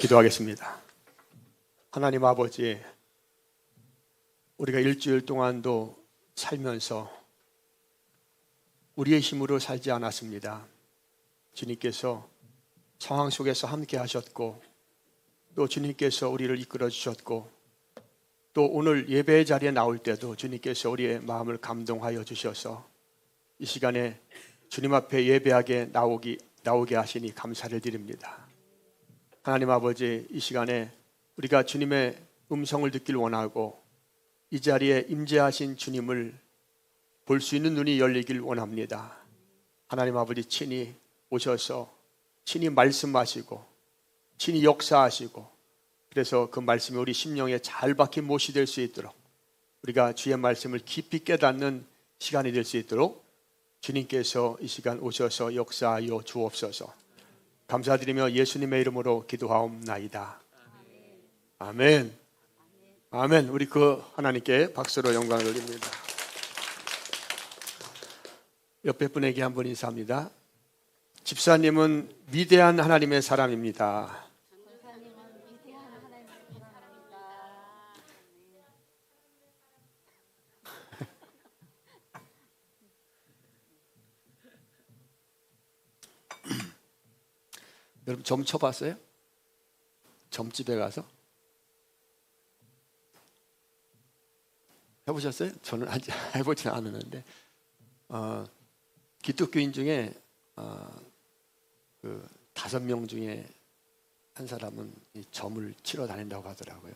기도하겠습니다. 하나님 아버지, 우리가 일주일 동안도 살면서 우리의 힘으로 살지 않았습니다. 주님께서 상황 속에서 함께 하셨고, 또 주님께서 우리를 이끌어 주셨고, 또 오늘 예배의 자리에 나올 때도 주님께서 우리의 마음을 감동하여 주셔서 이 시간에 주님 앞에 예배하게 나오게 하시니 감사를 드립니다. 하나님 아버지, 이 시간에 우리가 주님의 음성을 듣길 원하고 이 자리에 임재하신 주님을 볼 수 있는 눈이 열리길 원합니다. 하나님 아버지, 친히 오셔서 친히 말씀하시고 친히 역사하시고, 그래서 그 말씀이 우리 심령에 잘 박힌 못이 될 수 있도록, 우리가 주의 말씀을 깊이 깨닫는 시간이 될 수 있도록 주님께서 이 시간 오셔서 역사하여 주옵소서. 감사드리며 예수님의 이름으로 기도하옵나이다. 아멘. 아멘. 우리 그 하나님께 박수로 영광을 돌립니다. 옆에 분에게 한번 인사합니다. 집사님은 위대한 하나님의 사람입니다. 여러분 점 쳐봤어요? 점집에 가서? 해보셨어요? 저는 아직 해보지 않았는데, 기독교인 중에 그 5명 중에 한 사람은 이 점을 치러 다닌다고 하더라고요.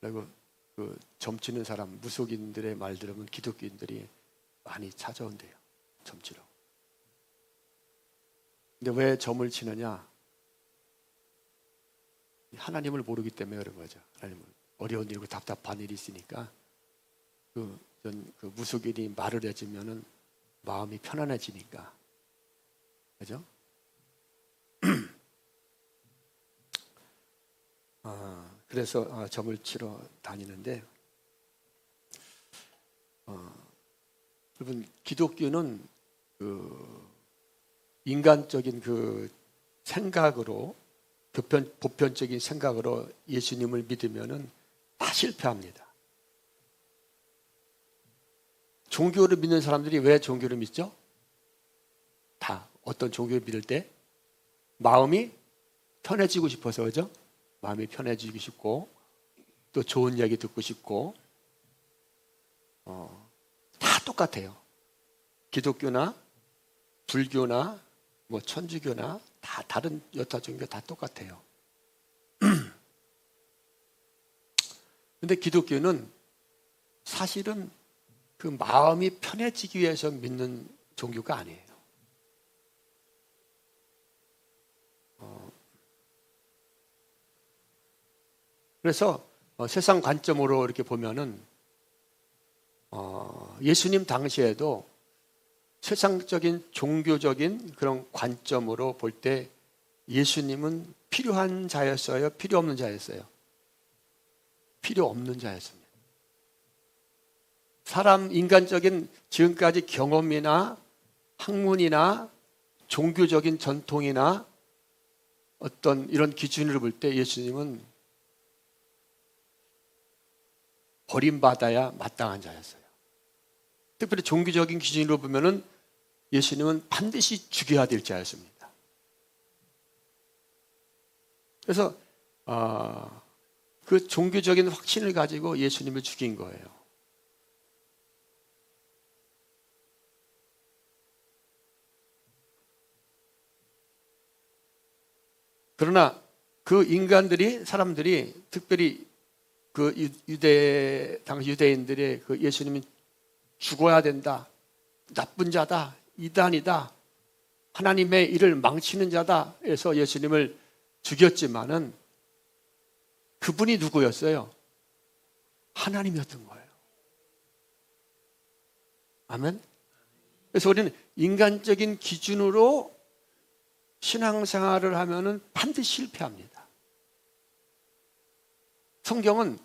그리고 그 점 치는 사람, 무속인들의 말 들으면 기독교인들이 많이 찾아온대요, 점 치러. 근데 왜 점을 치느냐? 하나님을 모르기 때문에 그런 거죠. 하나님을. 어려운 일이고 답답한 일이 있으니까 그 무속인이 말을 해주면은 마음이 편안해지니까. 그죠? 그래서 점을 치러 다니는데, 여러분, 기독교는 인간적인 그 생각으로, 보편적인 생각으로 예수님을 믿으면은 다 실패합니다. 종교를 믿는 사람들이 왜 종교를 믿죠? 다 어떤 종교를 믿을 때 마음이 편해지고 싶어서, 그죠? 마음이 편해지고 싶고, 또 좋은 이야기 듣고 싶고, 다 똑같아요. 기독교나 불교나 뭐 천주교나 다 다른 여타 종교 다 똑같아요. 근데 기독교는 사실은 그 마음이 편해지기 위해서 믿는 종교가 아니에요. 그래서 세상 관점으로 이렇게 보면은 예수님 당시에도 세상적인 종교적인 그런 관점으로 볼 때 예수님은 필요한 자였어요? 필요 없는 자였어요? 필요 없는 자였습니다. 사람 인간적인 지금까지 경험이나 학문이나 종교적인 전통이나 어떤 이런 기준으로 볼 때 예수님은 버림받아야 마땅한 자였어요. 특별히 종교적인 기준으로 보면은 예수님은 반드시 죽여야 될 자였습니다. 그래서 그 종교적인 확신을 가지고 예수님을 죽인 거예요. 그러나 그 인간들이, 사람들이, 특별히 그 당시 유대인들의 그 예수님이 죽어야 된다, 나쁜 자다, 이단이다, 하나님의 일을 망치는 자다 해서 예수님을 죽였지만은 그분이 누구였어요? 하나님이었던 거예요. 아멘? 그래서 우리는 인간적인 기준으로 신앙생활을 하면은 반드시 실패합니다. 성경은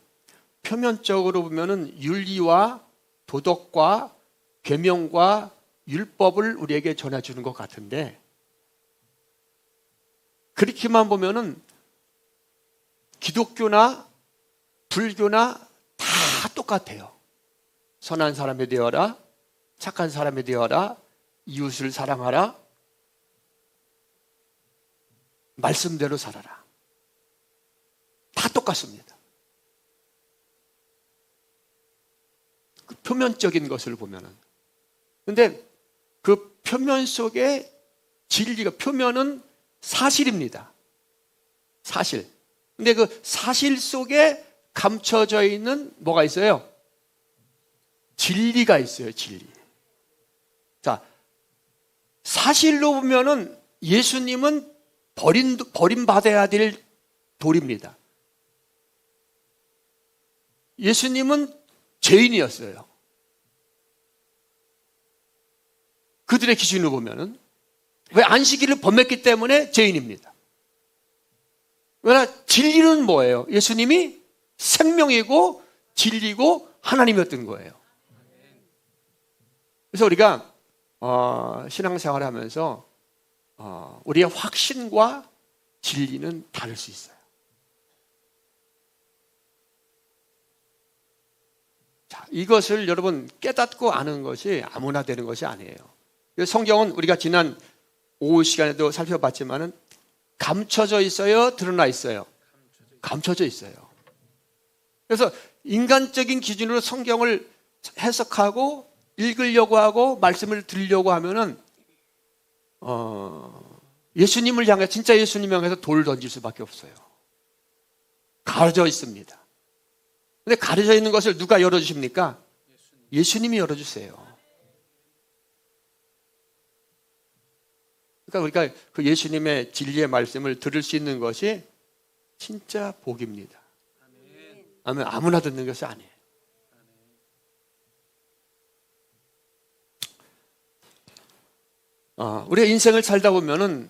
표면적으로 보면은 윤리와 도덕과 계명과 율법을 우리에게 전해주는 것 같은데, 그렇게만 보면은 기독교나 불교나 다 똑같아요. 선한 사람이 되어라, 착한 사람이 되어라, 이웃을 사랑하라, 말씀대로 살아라. 다 똑같습니다. 그 표면적인 것을 보면은. 근데 그 표면 속에 진리가, 표면은 사실입니다. 사실. 근데 그 사실 속에 감춰져 있는 뭐가 있어요? 진리가 있어요, 진리. 자, 사실로 보면은 예수님은 버림받아야 될 돌입니다. 예수님은 죄인이었어요. 그들의 기준으로 보면은. 왜? 안식일을 범했기 때문에 죄인입니다. 그러나 진리는 뭐예요? 예수님이 생명이고 진리고 하나님이었던 거예요. 그래서 우리가 신앙생활을 하면서 우리의 확신과 진리는 다를 수 있어요. 자, 이것을 여러분 깨닫고 아는 것이 아무나 되는 것이 아니에요. 성경은 우리가 지난 오후 시간에도 살펴봤지만은 감춰져 있어요? 드러나 있어요? 감춰져 있어요. 그래서 인간적인 기준으로 성경을 해석하고 읽으려고 하고 말씀을 들으려고 하면은 예수님을 향해, 진짜 예수님을 향해서 돌을 던질 수밖에 없어요. 가려져 있습니다. 근데 가려져 있는 것을 누가 열어주십니까? 예수님이 열어주세요. 그러니까 우리가 그 예수님의 진리의 말씀을 들을 수 있는 것이 진짜 복입니다. 아멘. 아무나 듣는 것이 아니에요. 우리가 인생을 살다 보면은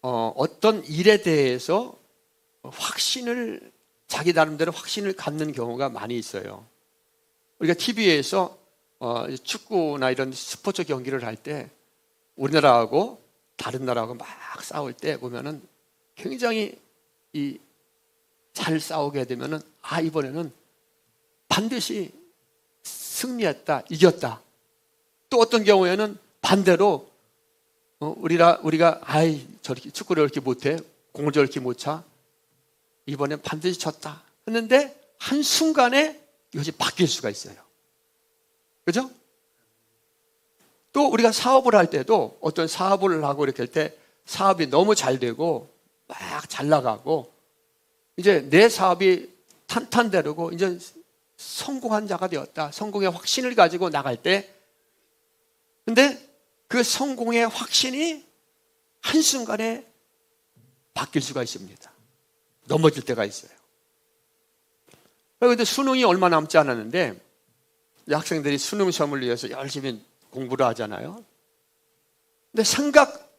어떤 일에 대해서 확신을, 자기 나름대로 확신을 갖는 경우가 많이 있어요. 우리가 TV에서 축구나 이런 스포츠 경기를 할 때 우리나라하고 다른 나라하고 막 싸울 때 보면은 굉장히 잘 싸우게 되면은 이번에는 반드시 승리했다, 이겼다. 또 어떤 경우에는 반대로 우리가 저렇게 축구를 이렇게 못해, 공을 저렇게 못 차, 이번엔 반드시 졌다 했는데 한순간에 이것이 바뀔 수가 있어요. 그죠? 또 우리가 사업을 할 때도 어떤 사업을 하고 이렇게 할 때 사업이 너무 잘 되고 막 잘 나가고 이제 내 사업이 탄탄대로고 이제 성공한 자가 되었다, 성공의 확신을 가지고 나갈 때, 근데 그 성공의 확신이 한순간에 바뀔 수가 있습니다. 넘어질 때가 있어요. 그런데 수능이 얼마 남지 않았는데 학생들이 수능 시험을 위해서 열심히 공부를 하잖아요. 근데 생각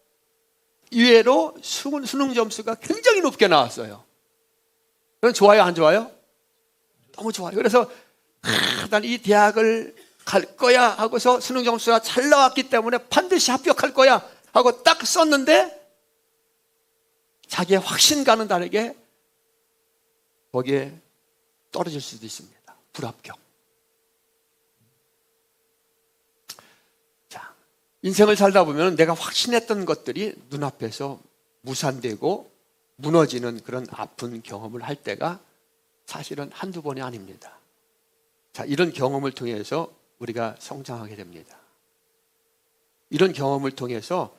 이외로 수능 점수가 굉장히 높게 나왔어요. 그건 좋아요, 안 좋아요? 너무 좋아요. 그래서 난 이 대학을 갈 거야 하고서 수능 점수가 잘 나왔기 때문에 반드시 합격할 거야 하고 딱 썼는데 자기의 확신과는 다르게 거기에 떨어질 수도 있습니다. 불합격. 자, 인생을 살다 보면 내가 확신했던 것들이 눈앞에서 무산되고 무너지는 그런 아픈 경험을 할 때가 사실은 한두 번이 아닙니다. 자, 이런 경험을 통해서 우리가 성장하게 됩니다. 이런 경험을 통해서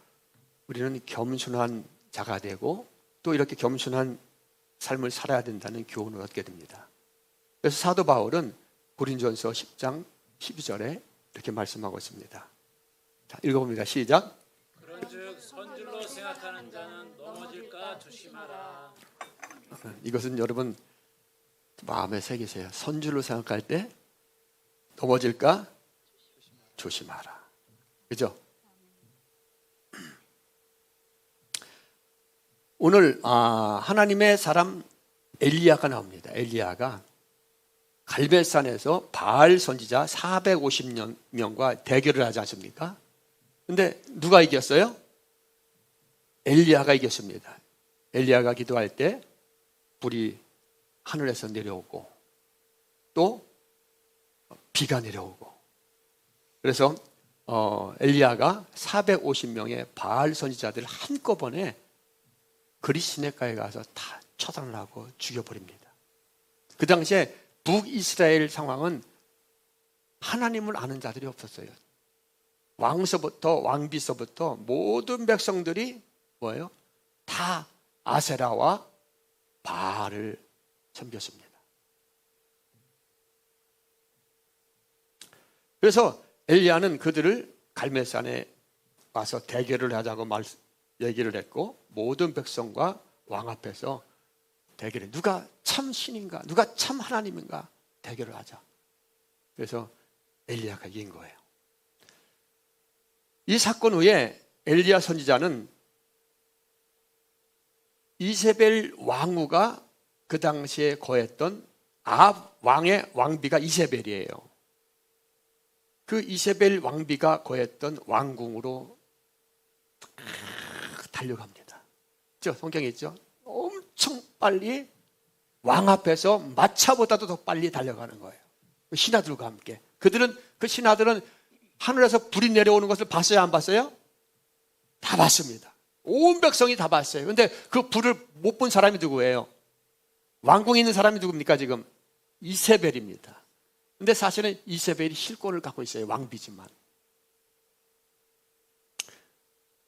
우리는 겸손한 자가 되고 또 이렇게 겸손한 삶을 살아야 된다는 교훈을 얻게 됩니다. 그래서 사도 바울은 고린도전서 10장 12절에 이렇게 말씀하고 있습니다. 자, 읽어봅니다. 시작. 그런즉 선줄로 생각하는 자는 넘어질까 조심하라. 이것은 여러분 마음에 새기세요. 선줄로 생각할 때 넘어질까 조심하라. 그죠? 오늘 하나님의 사람 엘리야가 나옵니다. 엘리야가 갈멜산에서 바알 선지자 450명과 대결을 하지 않습니까? 근데 누가 이겼어요? 엘리야가 이겼습니다. 엘리야가 기도할 때 불이 하늘에서 내려오고 또 비가 내려오고, 그래서 엘리야가 450명의 바알 선지자들을 한꺼번에 그리 시내가에 가서 다 처단을 하고 죽여버립니다. 그 당시에 북이스라엘 상황은 하나님을 아는 자들이 없었어요. 왕서부터 왕비서부터 모든 백성들이 뭐예요? 다 아세라와 바알을 섬겼습니다. 그래서 엘리야는 그들을 갈멜산에 와서 대결을 하자고 얘기를 했고, 모든 백성과 왕 앞에서 대결해, 누가 참 신인가, 누가 참 하나님인가 대결을 하자. 그래서 엘리야가 이긴 거예요. 이 사건 후에 엘리야 선지자는 이세벨 왕후가 그 당시에 거했던 아합 왕의 왕비가 이세벨이에요. 그 이세벨 왕비가 거했던 왕궁으로 달려갑니다. 성경에 있죠? 엄청 빨리 왕 앞에서 마차보다도 더 빨리 달려가는 거예요. 신하들과 함께. 그 신하들은 하늘에서 불이 내려오는 것을 봤어요, 안 봤어요? 다 봤습니다. 온 백성이 다 봤어요. 그런데 그 불을 못 본 사람이 누구예요? 왕궁에 있는 사람이 누굽니까 지금? 이세벨입니다. 근데 사실은 이세벨이 실권을 갖고 있어요. 왕비지만.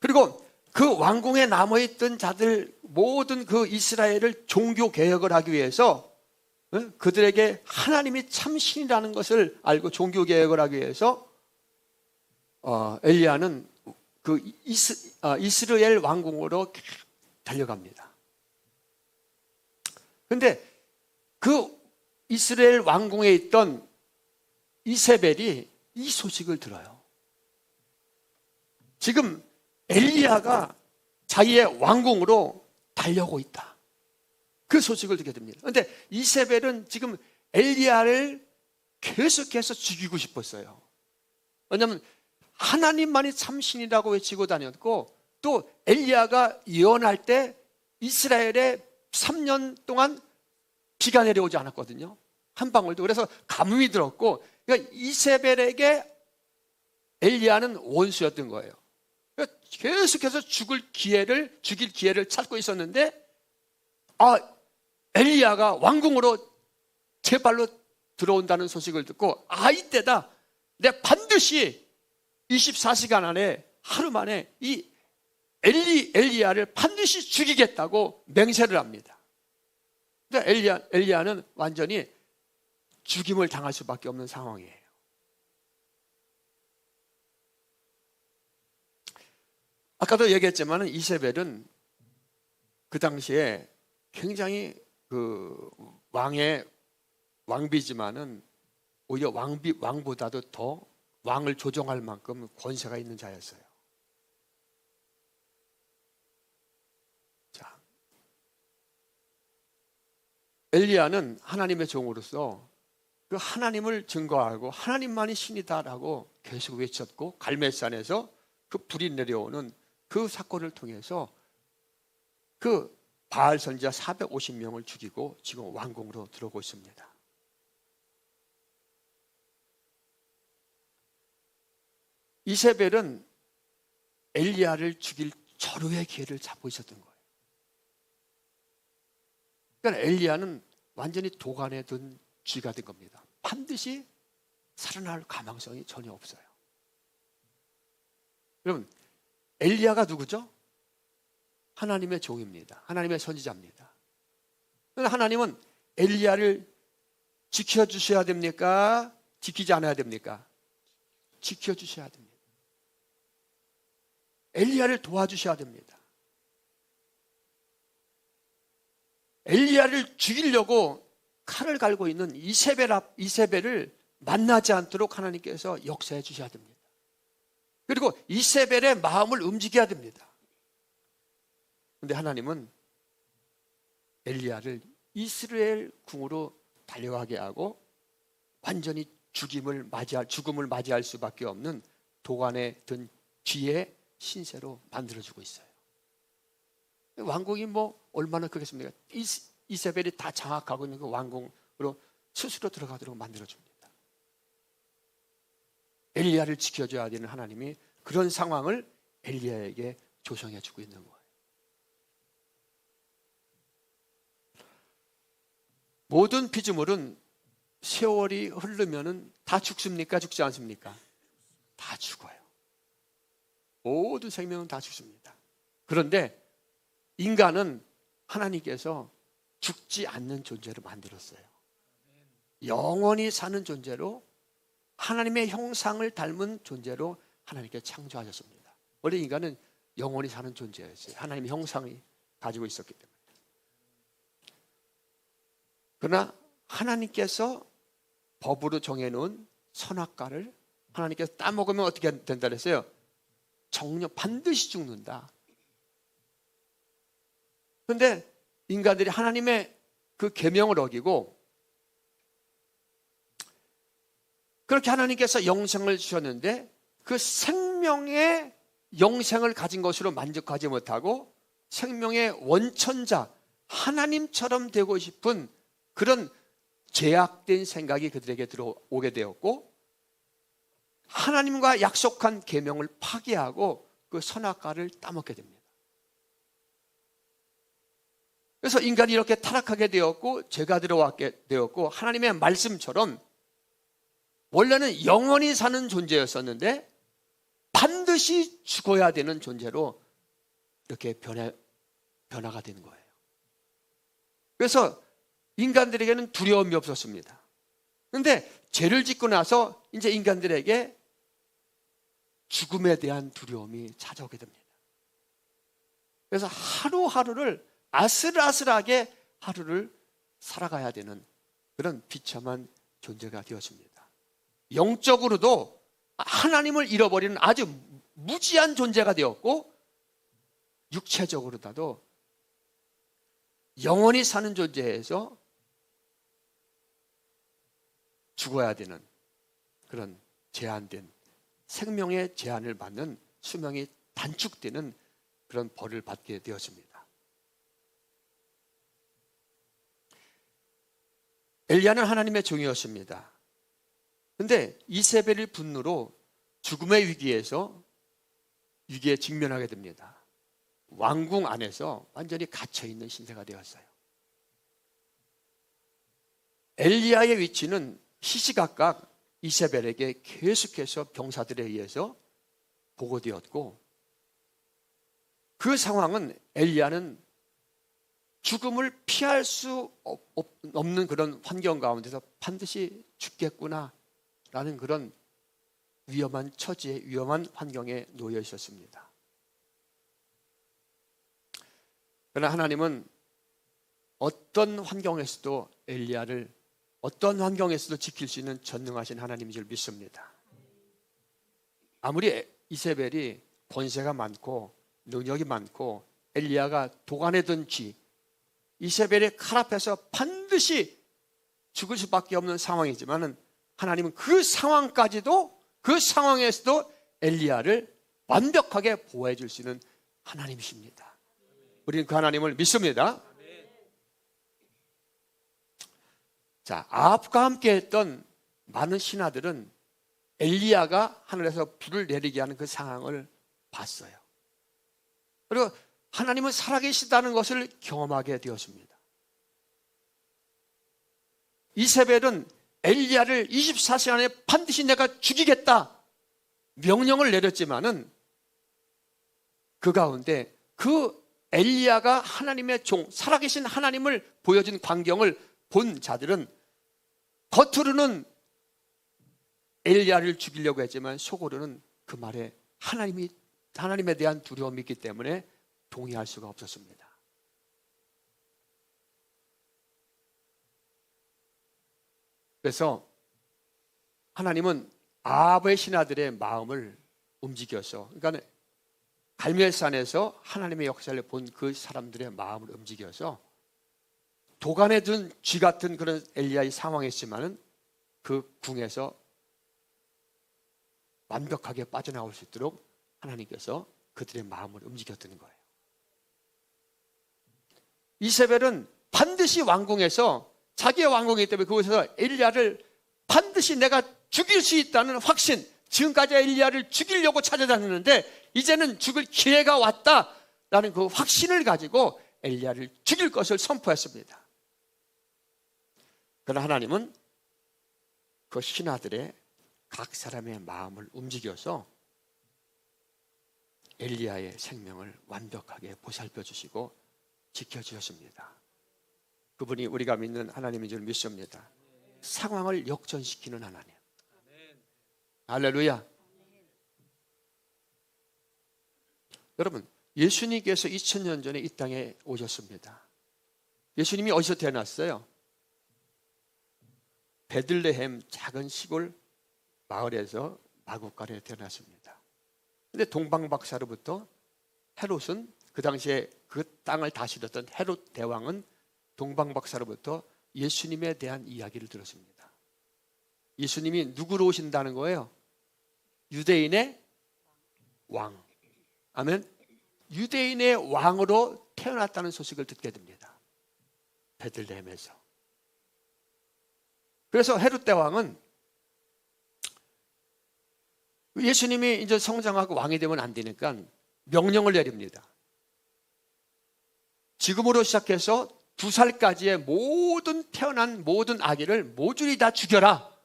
그리고 그 왕궁에 남아있던 자들 모든 그 이스라엘을 종교 개혁을 하기 위해서, 그들에게 하나님이 참 신이라는 것을 알고 종교 개혁을 하기 위해서 엘리야는 그 이스라엘 왕궁으로 달려갑니다. 그런데 그 이스라엘 왕궁에 있던 이세벨이 이 소식을 들어요. 지금 엘리야가 자기의 왕궁으로 달려오고 있다. 그 소식을 듣게 됩니다. 그런데 이세벨은 지금 엘리야를 계속해서 죽이고 싶었어요. 왜냐하면 하나님만이 참신이라고 외치고 다녔고, 또 엘리야가 예언할 때 이스라엘에 3년 동안 비가 내려오지 않았거든요. 한 방울도. 그래서 가뭄이 들었고, 그러니까 이세벨에게 엘리야는 원수였던 거예요. 그러니까 계속해서 죽일 기회를 찾고 있었는데, 엘리야가 왕궁으로 제 발로 들어온다는 소식을 듣고, 이때다. 내가 반드시 24시간 안에, 하루 만에 이 엘리야를 반드시 죽이겠다고 맹세를 합니다. 근데 엘리야는 완전히 죽임을 당할 수밖에 없는 상황이에요. 아까도 얘기했지만 이세벨은 그 당시에 굉장히 그 왕비지만은 오히려 왕보다도 더 왕을 조종할 만큼 권세가 있는 자였어요. 자, 엘리야는 하나님의 종으로서 그 하나님을 증거하고 하나님만이 신이다라고 계속 외쳤고, 갈멜산에서 그 불이 내려오는 그 사건을 통해서 그 바알 선지자 450명을 죽이고 지금 왕궁으로 들어오고 있습니다. 이세벨은 엘리야를 죽일 절호의 기회를 잡고 있었던 거예요. 그러니까 엘리야는 완전히 도간에 든 쥐가 된 겁니다. 반드시 살아날 가망성이 전혀 없어요. 여러분, 엘리야가 누구죠? 하나님의 종입니다. 하나님의 선지자입니다. 그런데 하나님은 엘리야를 지켜주셔야 됩니까? 지키지 않아야 됩니까? 지켜주셔야 됩니다. 엘리야를 도와주셔야 됩니다. 엘리야를 죽이려고 칼을 갈고 있는 이세벨을 만나지 않도록 하나님께서 역사해 주셔야 됩니다. 그리고 이세벨의 마음을 움직여야 됩니다. 그런데 하나님은 엘리야를 이스라엘 궁으로 달려가게 하고 완전히 죽음을 맞이할 수밖에 없는 도간에 든 쥐의 신세로 만들어주고 있어요. 왕궁이 얼마나 크겠습니까? 이세벨이 다 장악하고 있는 그 왕궁으로 스스로 들어가도록 만들어줍니다. 엘리야를 지켜줘야 되는 하나님이 그런 상황을 엘리야에게 조성해 주고 있는 거예요. 모든 피조물은 세월이 흐르면은 다 죽습니까? 죽지 않습니까? 다 죽어요. 모든 생명은 다 죽습니다. 그런데 인간은 하나님께서 죽지 않는 존재로 만들었어요. 영원히 사는 존재로, 하나님의 형상을 닮은 존재로 하나님께 창조하셨습니다. 원래 인간은 영원히 사는 존재였어요. 하나님의 형상이 가지고 있었기 때문에. 그러나 하나님께서 법으로 정해놓은 선악과를 하나님께서 따먹으면 어떻게 된다 그랬어요? 정령 반드시 죽는다. 그런데 인간들이 하나님의 그 계명을 어기고, 그렇게 하나님께서 영생을 주셨는데 그 생명의 영생을 가진 것으로 만족하지 못하고 생명의 원천자 하나님처럼 되고 싶은 그런 제약된 생각이 그들에게 들어오게 되었고, 하나님과 약속한 계명을 파기하고 그 선악과를 따먹게 됩니다. 그래서 인간이 이렇게 타락하게 되었고 죄가 들어왔게 되었고, 하나님의 말씀처럼 원래는 영원히 사는 존재였었는데 반드시 죽어야 되는 존재로 이렇게 변화가 된 거예요. 그래서 인간들에게는 두려움이 없었습니다. 그런데 죄를 짓고 나서 이제 인간들에게 죽음에 대한 두려움이 찾아오게 됩니다. 그래서 하루하루를 아슬아슬하게 하루를 살아가야 되는 그런 비참한 존재가 되었습니다. 영적으로도 하나님을 잃어버리는 아주 무지한 존재가 되었고, 육체적으로도 영원히 사는 존재에서 죽어야 되는 그런 제한된, 생명의 제한을 받는, 수명이 단축되는 그런 벌을 받게 되었습니다. 엘리야는 하나님의 종이었습니다. 그런데 이세벨의 분노로 죽음의 위기에 직면하게 됩니다. 왕궁 안에서 완전히 갇혀있는 신세가 되었어요. 엘리야의 위치는 시시각각 이세벨에게 계속해서 병사들에 의해서 보고되었고, 그 상황은 엘리야는 죽음을 피할 수 없는 그런 환경 가운데서 반드시 죽겠구나 라는 그런 위험한 처지에, 위험한 환경에 놓여 있었습니다. 그러나 하나님은 어떤 환경에서도 엘리야를, 어떤 환경에서도 지킬 수 있는 전능하신 하나님인 줄 믿습니다. 아무리 이세벨이 권세가 많고 능력이 많고 엘리야가 도간에 든 쥐, 이세벨의 칼 앞에서 반드시 죽을 수밖에 없는 상황이지만 하나님은 그 상황까지도, 그 상황에서도 엘리야를 완벽하게 보호해 줄 수 있는 하나님이십니다. 우리는 그 하나님을 믿습니다. 자, 아합과 함께 했던 많은 신하들은 엘리야가 하늘에서 불을 내리게 하는 그 상황을 봤어요. 그리고 하나님은 살아계시다는 것을 경험하게 되었습니다. 이세벨은 엘리야를 24시간 안에 반드시 내가 죽이겠다 명령을 내렸지만은 그 가운데 그 엘리야가 하나님의 종, 살아계신 하나님을 보여준 광경을 본 자들은 겉으로는 엘리야를 죽이려고 했지만 속으로는 그 말에 하나님에 대한 두려움이 있기 때문에 동의할 수가 없었습니다. 그래서 하나님은 아합의 신하들의 마음을 움직여서, 그러니까 갈멜산에서 하나님의 역사를 본 그 사람들의 마음을 움직여서 도간에 든 쥐 같은 그런 엘리야의 상황이었지만은 그 궁에서 완벽하게 빠져나올 수 있도록 하나님께서 그들의 마음을 움직였던 거예요. 이세벨은 반드시 왕궁에서 자기의 왕궁이기 때문에 그곳에서 엘리야를 반드시 내가 죽일 수 있다는 확신, 지금까지 엘리야를 죽이려고 찾아다녔는데 이제는 죽을 기회가 왔다라는 그 확신을 가지고 엘리야를 죽일 것을 선포했습니다. 그러나 하나님은 그 신하들의 각 사람의 마음을 움직여서 엘리야의 생명을 완벽하게 보살펴 주시고 지켜주셨습니다. 그분이 우리가 믿는 하나님인 줄 믿습니다. 상황을 역전시키는 하나님. 할렐루야. 여러분, 예수님께서 2000년 전에 이 땅에 오셨습니다. 예수님이 어디서 태어났어요? 베들레헴 작은 시골 마을에서 마구간에 태어났습니다. 그런데 동방박사로부터 헤롯은, 그 당시에 그 땅을 다스렸던 헤롯 대왕은 동방박사로부터 예수님에 대한 이야기를 들었습니다. 예수님이 누구로 오신다는 거예요? 유대인의 왕. 아멘. 유대인의 왕으로 태어났다는 소식을 듣게 됩니다. 베들레헴에서. 그래서 헤롯 대왕은 예수님이 이제 성장하고 왕이 되면 안 되니까 명령을 내립니다. 지금으로 시작해서 2살까지의 모든 태어난 모든 아기를 모조리 다 죽여라.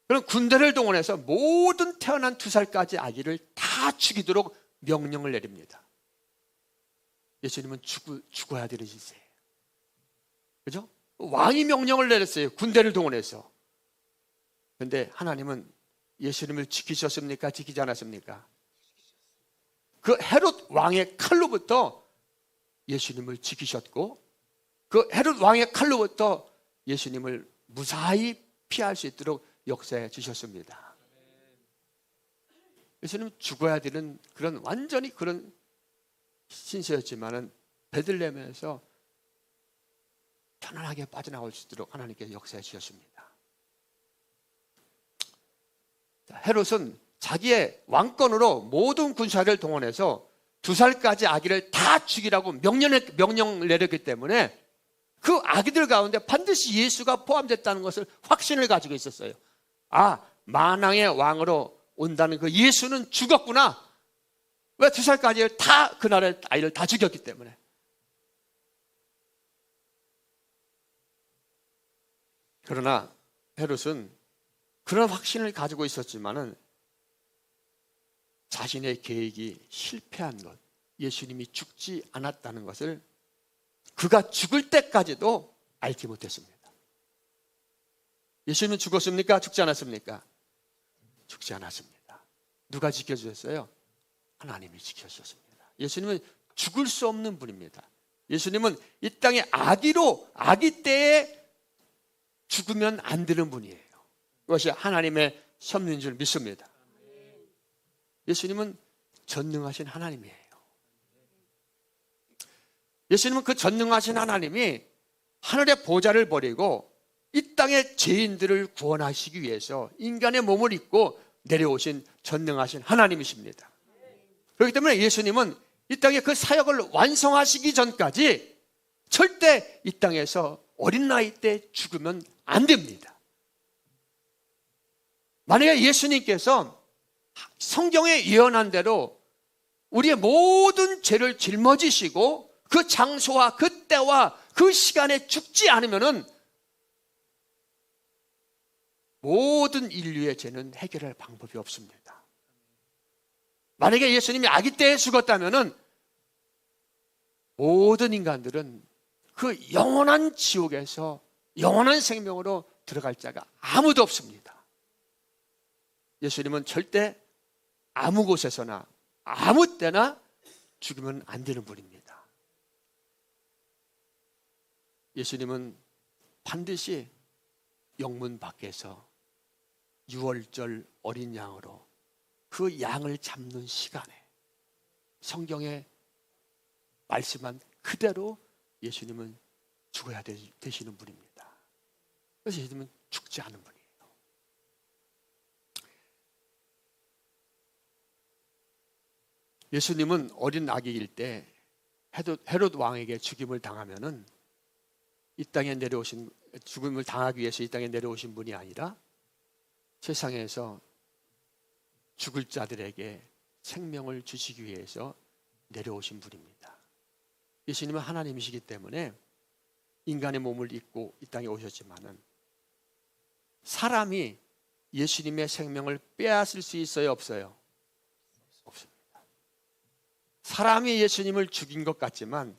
그럼 군대를 동원해서 모든 태어난 2살까지 아기를 다 죽이도록 명령을 내립니다. 예수님은 죽어야 되는 시세예요. 그죠? 왕이 명령을 내렸어요. 군대를 동원해서. 그런데 하나님은 예수님을 지키셨습니까? 지키지 않았습니까? 그 헤롯 왕의 칼로부터 예수님을 지키셨고, 그 헤롯 왕의 칼로부터 예수님을 무사히 피할 수 있도록 역사해 주셨습니다. 예수님은 죽어야 되는 그런 완전히 그런 신세였지만은 베들레헴에서 편안하게 빠져나올 수 있도록 하나님께서 역사해 주셨습니다. 헤롯은 자기의 왕권으로 모든 군사를 동원해서 2살까지 아기를 다 죽이라고 명령을 내렸기 때문에 그 아기들 가운데 반드시 예수가 포함됐다는 것을 확신을 가지고 있었어요. 아, 만왕의 왕으로 온다는 그 예수는 죽었구나. 왜 2살까지 다 그날의 아이를 다 죽였기 때문에. 그러나 헤롯은 그런 확신을 가지고 있었지만은 자신의 계획이 실패한 것, 예수님이 죽지 않았다는 것을 그가 죽을 때까지도 알지 못했습니다. 예수님은 죽었습니까? 죽지 않았습니까? 죽지 않았습니다. 누가 지켜주셨어요? 하나님이 지켜주셨습니다. 예수님은 죽을 수 없는 분입니다. 예수님은 이 땅에 아기 때에 죽으면 안 되는 분이에요. 그것이 하나님의 섭리인 줄 믿습니다. 예수님은 전능하신 하나님이에요. 예수님은 그 전능하신 하나님이 하늘의 보좌를 버리고 이 땅의 죄인들을 구원하시기 위해서 인간의 몸을 입고 내려오신 전능하신 하나님이십니다. 그렇기 때문에 예수님은 이 땅에 그 사역을 완성하시기 전까지 절대 이 땅에서 어린 나이 때 죽으면 안 됩니다. 만약에 예수님께서 성경에 예언한 대로 우리의 모든 죄를 짊어지시고 그 장소와 그 때와 그 시간에 죽지 않으면은 모든 인류의 죄는 해결할 방법이 없습니다. 만약에 예수님이 아기 때에 죽었다면은 모든 인간들은 그 영원한 지옥에서 영원한 생명으로 들어갈 자가 아무도 없습니다. 예수님은 절대 아무 곳에서나 아무 때나 죽으면 안 되는 분입니다. 예수님은 반드시 영문 밖에서 유월절 어린 양으로 그 양을 잡는 시간에 성경에 말씀한 그대로 예수님은 죽어야 되시는 분입니다. 그래서 예수님은 죽지 않은 분이에요. 예수님은 어린 아기일 때 헤롯 왕에게 죽임을 당하면은 이 땅에 내려오신 죽음을 당하기 위해서 이 땅에 내려오신 분이 아니라 세상에서 죽을 자들에게 생명을 주시기 위해서 내려오신 분입니다. 예수님은 하나님이시기 때문에 인간의 몸을 입고 이 땅에 오셨지만은 사람이 예수님의 생명을 빼앗을 수 있어요, 없어요? 없습니다. 사람이 예수님을 죽인 것 같지만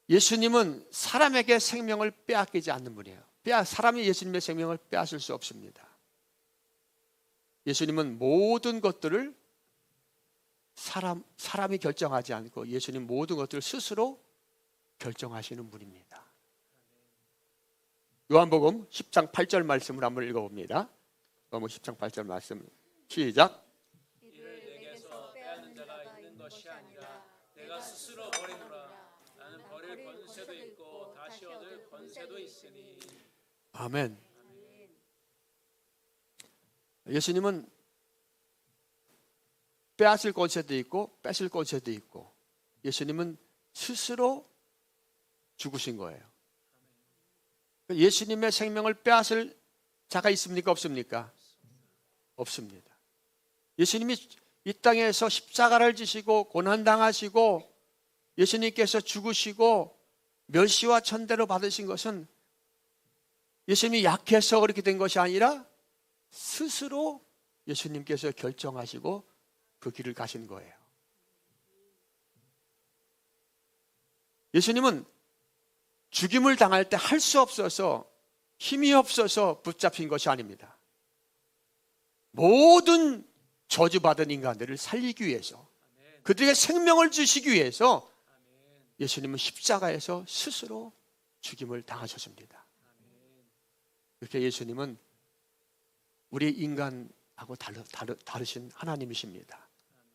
예수님은 사람에게 생명을 빼앗기지 않는 분이에요. 사람이 예수님의 생명을 빼앗을 수 없습니다. 예수님은 모든 것들을 사람이 결정하지 않고 예수님 모든 것들을 스스로 결정하시는 분입니다. 요한복음 10장 8절 말씀을 한번 읽어봅니다. 요한복음 10장 8절 말씀 시작. 이를 내게서 빼앗는 자가 있는 것이 아니라 내가 스스로 버리노라. 나는 버릴 권세도 있고 다시 얻을 권세도 있으니. 아멘. 예수님은 빼앗을 권세도 있고 뺏을 권세도 있고 예수님은 스스로 죽으신 거예요. 예수님의 생명을 빼앗을 자가 있습니까? 없습니까? 없습니다. 예수님이 이 땅에서 십자가를 지시고 고난당하시고 예수님께서 죽으시고 멸시와 천대로 받으신 것은 예수님이 약해서 그렇게 된 것이 아니라 스스로 예수님께서 결정하시고 그 길을 가신 거예요. 예수님은 죽임을 당할 때 할 수 없어서 힘이 없어서 붙잡힌 것이 아닙니다. 모든 저주받은 인간들을 살리기 위해서 그들에게 생명을 주시기 위해서 예수님은 십자가에서 스스로 죽임을 당하셨습니다. 이렇게 예수님은 우리 인간하고 다르신 하나님이십니다.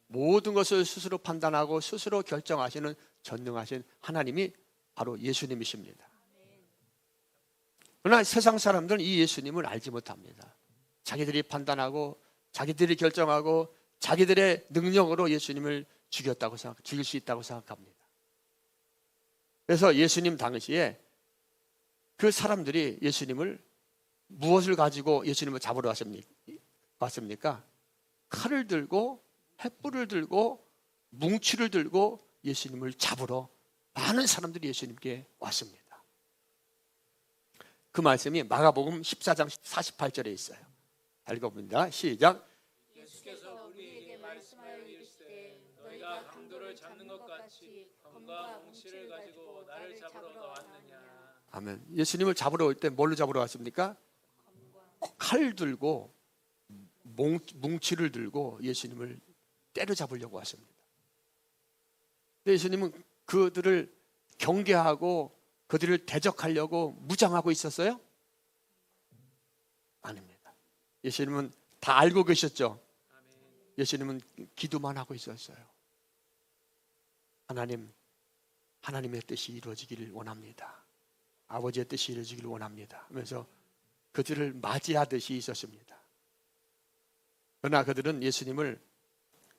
모든 것을 스스로 판단하고 스스로 결정하시는 전능하신 하나님이 바로 예수님이십니다. 그러나 세상 사람들은 이 예수님을 알지 못합니다. 자기들이 판단하고 자기들이 결정하고 자기들의 능력으로 예수님을 죽일 수 있다고 생각합니다. 그래서 예수님 당시에 그 사람들이 예수님을 무엇을 가지고 예수님을 잡으러 왔습니까? 칼을 들고 횃불을 들고 뭉치를 들고 예수님을 잡으러 많은 사람들이 예수님께 왔습니다. 그 말씀이 마가복음 14장 48절에 있어요. 읽어봅니다. 시작. 예수께서 우리에게 말씀하여 이르시되 너희가 강도를 잡는 것 같이 검과 뭉치를 가지고 나를 잡으러 나왔느냐. 아멘. 예수님을 잡으러 올 때 뭘로 잡으러 왔습니까? 칼 들고 뭉치를 들고 예수님을 때려잡으려고 왔습니다. 근데 예수님은 그들을 경계하고 그들을 대적하려고 무장하고 있었어요? 아닙니다. 예수님은 다 알고 계셨죠? 예수님은 기도만 하고 있었어요. 하나님의 뜻이 이루어지기를 원합니다. 아버지의 뜻이 이루어지기를 원합니다 하면서 그들을 맞이하듯이 있었습니다. 그러나 그들은 예수님을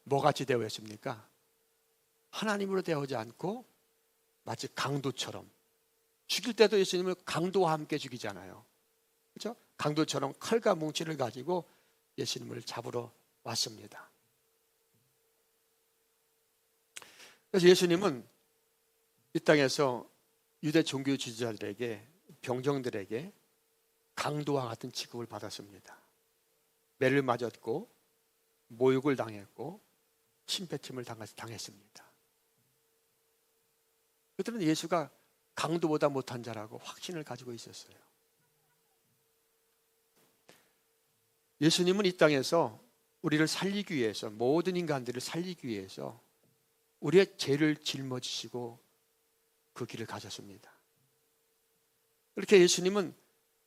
뭐같이 대우했습니까? 하나님으로 대우하지 않고 마치 강도처럼, 죽일 때도 예수님을 강도와 함께 죽이잖아요. 그렇죠? 강도처럼 칼과 뭉치를 가지고 예수님을 잡으러 왔습니다. 그래서 예수님은 이 땅에서 유대 종교 지도자들에게, 병정들에게 강도와 같은 취급을 받았습니다. 매를 맞았고 모욕을 당했고 침뱉음을 당했습니다. 그들은 예수가 강도보다 못한 자라고 확신을 가지고 있었어요. 예수님은 이 땅에서 우리를 살리기 위해서, 모든 인간들을 살리기 위해서 우리의 죄를 짊어지시고 그 길을 가셨습니다. 그렇게 예수님은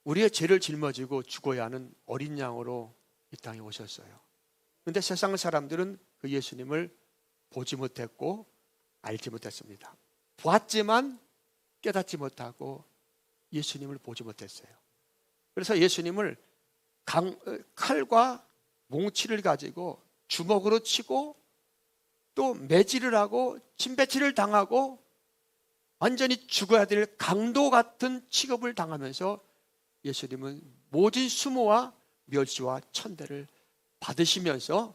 우리의 죄를 짊어지고 죽어야 하는 어린 양으로 이 땅에 오셨어요. 그런데 세상 사람들은 그 예수님을 보지 못했고 알지 못했습니다. 보았지만 깨닫지 못하고 예수님을 보지 못했어요. 그래서 예수님을 칼과 몽치를 가지고 주먹으로 치고 또 매질을 하고 침배치를 당하고 완전히 죽어야 될 강도 같은 취급을 당하면서 예수님은 모진 수모와 멸시와 천대를 받으시면서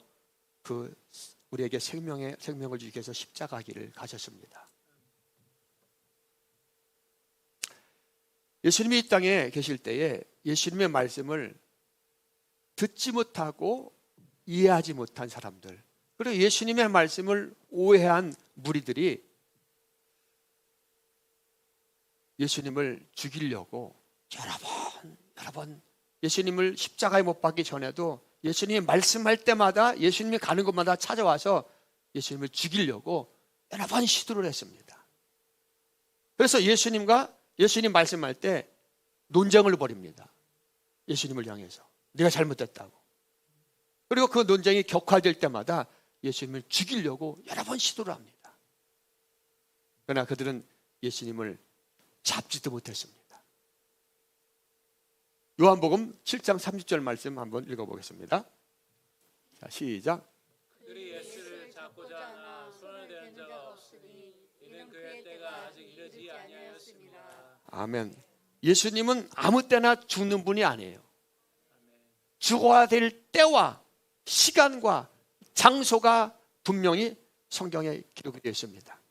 우리에게 생명을 주기 위해서 십자가 길을 가셨습니다. 예수님이 이 땅에 계실 때에 예수님의 말씀을 듣지 못하고 이해하지 못한 사람들, 그리고 예수님의 말씀을 오해한 무리들이 예수님을 죽이려고 여러 번 예수님을 십자가에 못 박기 전에도 예수님이 말씀할 때마다 예수님이 가는 곳마다 찾아와서 예수님을 죽이려고 여러 번 시도를 했습니다. 그래서 예수님 말씀할 때 논쟁을 벌입니다. 예수님을 향해서 네가 잘못됐다고. 그리고 그 논쟁이 격화될 때마다 예수님을 죽이려고 여러 번 시도를 합니다. 그러나 그들은 예수님을 잡지도 못했습니다. 요한복음 7장 30절 말씀 한번 읽어보겠습니다. 자, 시작. 그들이 예수를 잡고자 하나 손을 대는 자가 없으니 이는 그의 때가 아직 이르지 아니하였습니다. 아멘. 예수님은 아무 때나 죽는 분이 아니에요. 죽어야 될 때와 시간과 장소가 분명히 성경에 기록이 되어 있습니다.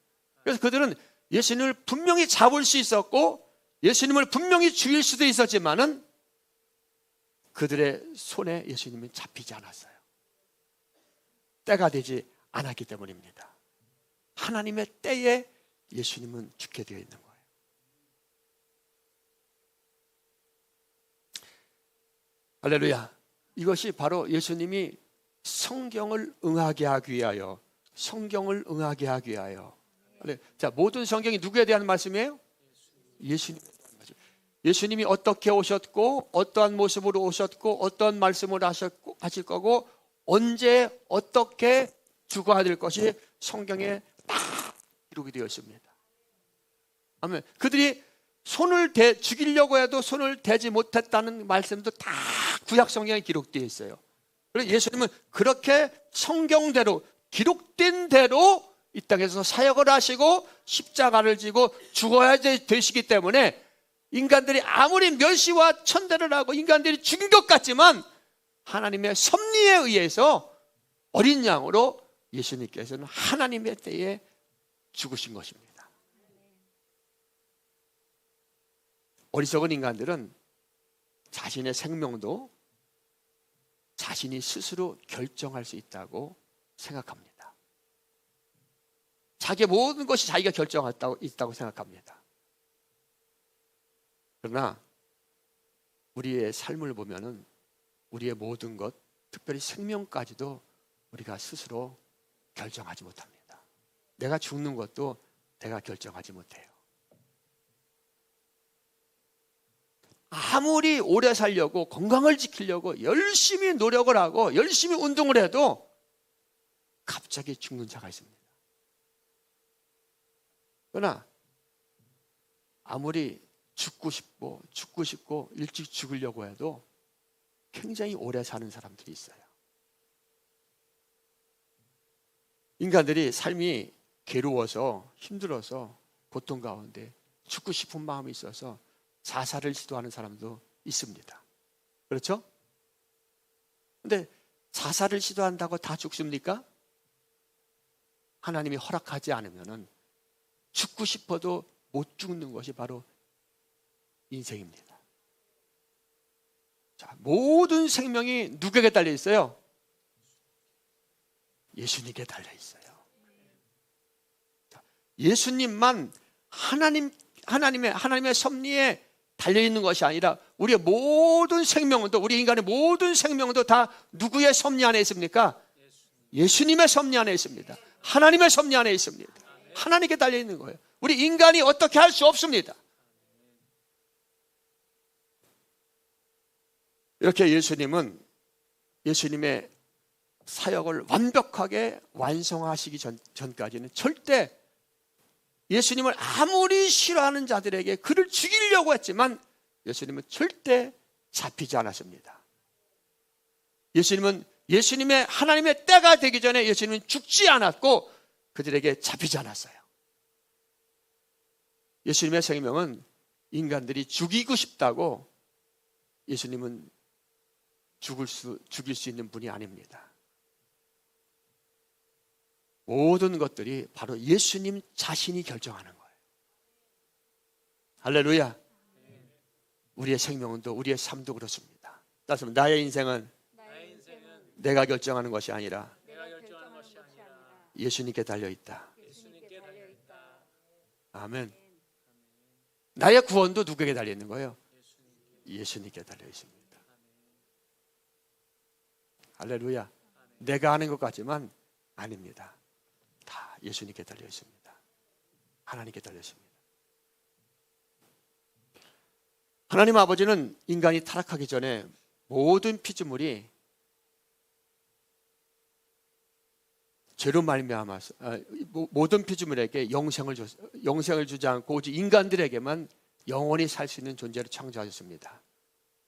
그래서 그들은 예수님을 분명히 잡을 수 있었고 예수님을 분명히 죽일 수도 있었지만은 그들의 손에 예수님은 잡히지 않았어요. 때가 되지 않았기 때문입니다. 하나님의 때에 예수님은 죽게 되어 있는 거예요. 할렐루야. 이것이 바로 예수님이 성경을 응하게 하기 위하여, 자, 모든 성경이 누구에 대한 말씀이에요? 예수님. 예수님이 어떻게 오셨고 어떠한 모습으로 오셨고 어떤 말씀을 하실 거고 언제 어떻게 죽어야 될 것이 성경에 다 기록이 되어 있습니다. 아멘. 그들이 죽이려고 해도 손을 대지 못했다는 말씀도 다 구약 성경에 기록되어 있어요. 그래서 예수님은 그렇게 성경대로 기록된 대로 이 땅에서 사역을 하시고 십자가를 지고 죽어야 되시기 때문에 인간들이 아무리 멸시와 천대를 하고 인간들이 죽인 것 같지만 하나님의 섭리에 의해서 어린 양으로 예수님께서는 하나님의 때에 죽으신 것입니다. 어리석은 인간들은 자신의 생명도 자신이 스스로 결정할 수 있다고 생각합니다. 자기의 모든 것이 자기가 결정할 수 있다고 생각합니다. 그러나 우리의 삶을 보면은 우리의 모든 것, 특별히 생명까지도 우리가 스스로 결정하지 못합니다. 내가 죽는 것도 내가 결정하지 못해요. 아무리 오래 살려고 건강을 지키려고 열심히 노력을 하고 열심히 운동을 해도 갑자기 죽는 자가 있습니다. 그러나 아무리 죽고 싶고 일찍 죽으려고 해도 굉장히 오래 사는 사람들이 있어요. 인간들이 삶이 괴로워서 힘들어서 고통 가운데 죽고 싶은 마음이 있어서 자살을 시도하는 사람도 있습니다. 그렇죠? 근데 자살을 시도한다고 다 죽습니까? 하나님이 허락하지 않으면은 죽고 싶어도 못 죽는 것이 바로 인생입니다. 자, 모든 생명이 누구에게 달려 있어요? 예수님께 달려 있어요. 자, 예수님만 하나님의 섭리에 달려 있는 것이 아니라 우리의 모든 생명도, 우리 인간의 모든 생명도 다 누구의 섭리 안에 있습니까? 예수님의 섭리 안에 있습니다. 하나님의 섭리 안에 있습니다. 하나님께 달려 있는 거예요. 우리 인간이 어떻게 할 수 없습니다. 이렇게 예수님의 사역을 완벽하게 완성하시기 전까지는 절대 예수님을 아무리 싫어하는 자들에게 그를 죽이려고 했지만 예수님은 절대 잡히지 않았습니다. 예수님의 하나님의 때가 되기 전에 예수님은 죽지 않았고 그들에게 잡히지 않았어요. 예수님의 생명은 인간들이 죽이고 싶다고 예수님은 죽일 수 있는 분이 아닙니다. 모든 것들이 바로 예수님 자신이 결정하는 거예요. 할렐루야. 우리의 생명은 또 우리의 삶도 그렇습니다. 따라서 나의 인생은 내가 결정하는 것이 아니라 예수님께 달려있다. 아멘. 나의 구원도 누구에게 달려있는 거예요? 예수님께 달려있습니다. 할렐루야. 내가 하는 것 같지만 아닙니다. 다 예수님께 달려있습니다. 하나님께 달려있습니다. 하나님 아버지는 인간이 타락하기 전에 모든 피조물이 죄로 말미암아서 모든 피조물에게 영생을 주지 않고 오직 인간들에게만 영원히 살 수 있는 존재로 창조하셨습니다.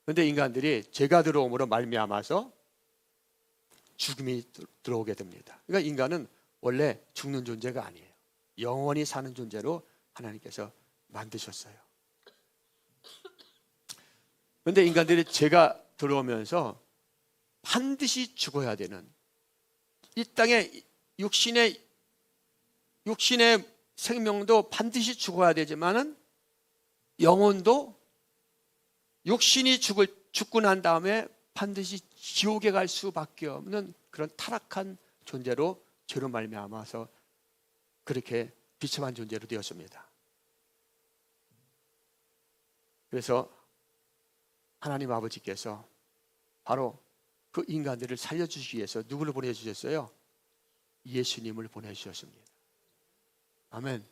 그런데 인간들이 죄가 들어옴으로 말미암아서 죽음이 들어오게 됩니다. 그러니까 인간은 원래 죽는 존재가 아니에요. 영원히 사는 존재로 하나님께서 만드셨어요. 그런데 인간들이 죄가 들어오면서 반드시 죽어야 되는, 이 땅에 육신의 생명도 반드시 죽어야 되지만은 영혼도 육신이 죽고 난 다음에 반드시 지옥에 갈 수밖에 없는 그런 타락한 존재로 죄로 말미암아서 그렇게 비참한 존재로 되었습니다. 그래서 하나님 아버지께서 바로 그 인간들을 살려주시기 위해서 누구를 보내주셨어요? 예수님을 보내주셨습니다. 아멘.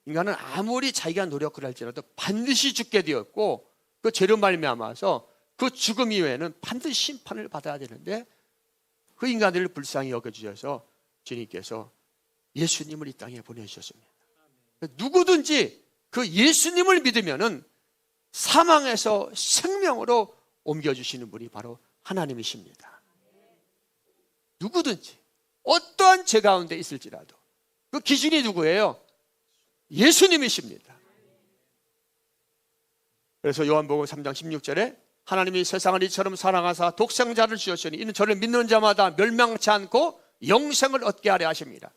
인간은 아무리 자기가 노력을 할지라도 반드시 죽게 되었고 그 죄로 말미암아서 그 죽음 이후에는 반드시 심판을 받아야 되는데 그 인간들을 불쌍히 여겨주셔서 주님께서 예수님을 이 땅에 보내주셨습니다. 누구든지 그 예수님을 믿으면은 사망에서 생명으로 옮겨주시는 분이 바로 하나님이십니다. 누구든지 어떠한 죄 가운데 있을지라도 그 기준이 누구예요? 예수님이십니다. 그래서 요한복음 3장 16절에 하나님이 세상을 이처럼 사랑하사 독생자를 주셨으니 이는 저를 믿는 자마다 멸망치 않고 영생을 얻게 하려 하십니다.